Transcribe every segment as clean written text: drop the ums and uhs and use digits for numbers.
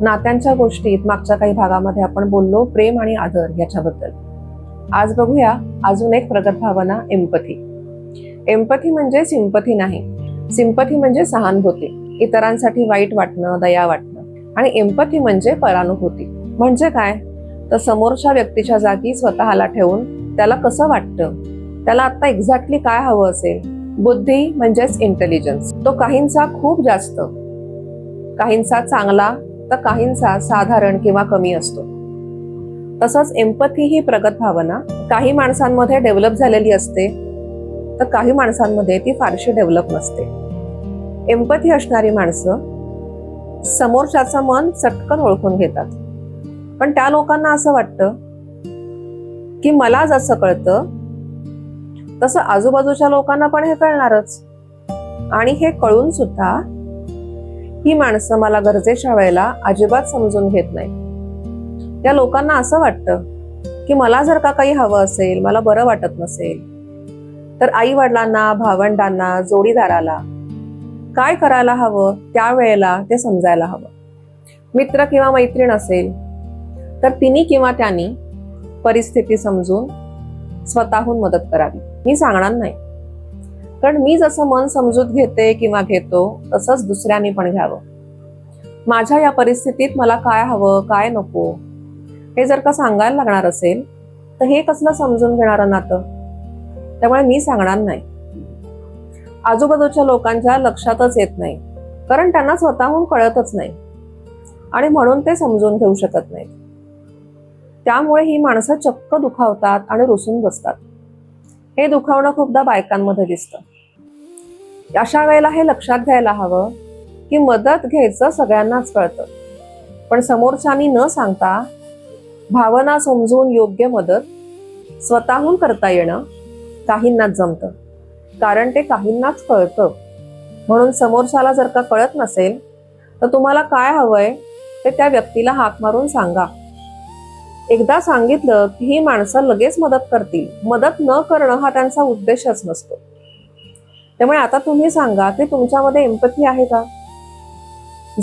नात्यांच्या गोष्टीत मागच्या काही भागामध्ये आपण बोललो प्रेम आणि आदर याच्याबद्दल. आज बघूया अजून एक प्रगत भावना, एम्पथी. एम्पथी म्हणजे सिंपथी नाही. सिंपथी म्हणजे सहानुभूती, इतरांसाठी वाईट वाटणं, दया वाटणं. आणि एम्पथी म्हणजे परानुभूती. म्हणजे काय, तर समोरच्या व्यक्तीच्या जागी स्वतःला ठेवून त्याला कसं वाटतं, त्याला आता एक्झॅक्टली काय हवं असेल. बुद्धी म्हणजेच इंटेलिजन्स. तो काहींचा खूप जास्त, काहींचा चांगला, तर काहींचा साधारण किंवा कमी असतो. तसंच एम्पथी ही प्रगत भावना काही माणसांमध्ये डेव्हलप झालेली असते, तर काही माणसांमध्ये ती फारशी डेव्हलप नसते. एम्पथी असणारी माणसं समोरच्याचं मन चटकन ओळखून घेतात. पण त्या लोकांना असं वाटतं की मला जसं कळतं तसं आजूबाजूच्या लोकांना पण हे कळणारच. आणि हे कळून सुद्धा ही माणसं मला गरजेच्या वेळेला अजिबात समजून घेत नाही. त्या लोकांना असं वाटतं की मला जर का काही हवं असेल, मला बरं वाटत नसेल, तर आई वडिलांना, भावंडांना, जोडीदाराला काय करायला हवं त्यावेळेला ते समजायला हवं. मित्र किंवा मैत्रीण असेल तर तिने किंवा त्यांनी परिस्थिती समजून स्वतःहून मदत करावी. मी सांगणार नाही, कारण मी जसं मन समजूत घेते किंवा घेतो तसंच दुसऱ्यांनी पण घ्यावं. माझ्या या परिस्थितीत मला काय हवं, काय नको हे जर का सांगायला लागणार असेल तर हे कसलं समजून घेणारं नातं. त्यामुळे मी सांगणार नाही. आजूबाजूच्या लोकांच्या लक्षातच येत नाही, कारण त्यांना स्वतःहून कळतच नाही आणि म्हणून ते समजून घेऊ शकत नाहीत. त्यामुळे ही माणसं चक्क दुखावतात आणि रुसून बसतात. हे दुखावणं खूपदा बायकांमध्ये दिसतं. अशा वेळेला हे लक्षात घ्यायला हवं की मदत घ्यायचं सगळ्यांनाच कळतं, पण समोरच्यानी न सांगता भावना समजून योग्य मदत स्वतःहून करता येणं काहींनाच जमतं, कारण ते काहींनाच कळतं. म्हणून समोरच्याला जर का कळत नसेल तर तुम्हाला काय हवंय ते त्या व्यक्तीला हाक मारून सांगा. एकदा सांगितलं की ही माणसं लगेच मदत करतील. मदत न करणं हा त्यांचा उद्देशच नसतो. त्यामुळे आता तुम्ही सांगा की तुमच्यामध्ये एम्पथी आहे का?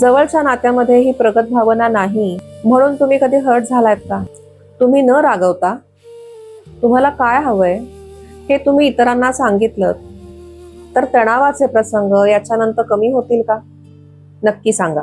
जवळच्या नात्यामध्ये ही प्रगत भावना नाही म्हणून तुम्ही कधी हर्ट झालात का? तुम्ही न रागवता तुम्हाला काय हवंय हे तुम्ही इतरांना सांगितलं तर तणावाचे प्रसंग याच्यानंतर कमी होतील का? नक्की सांगा.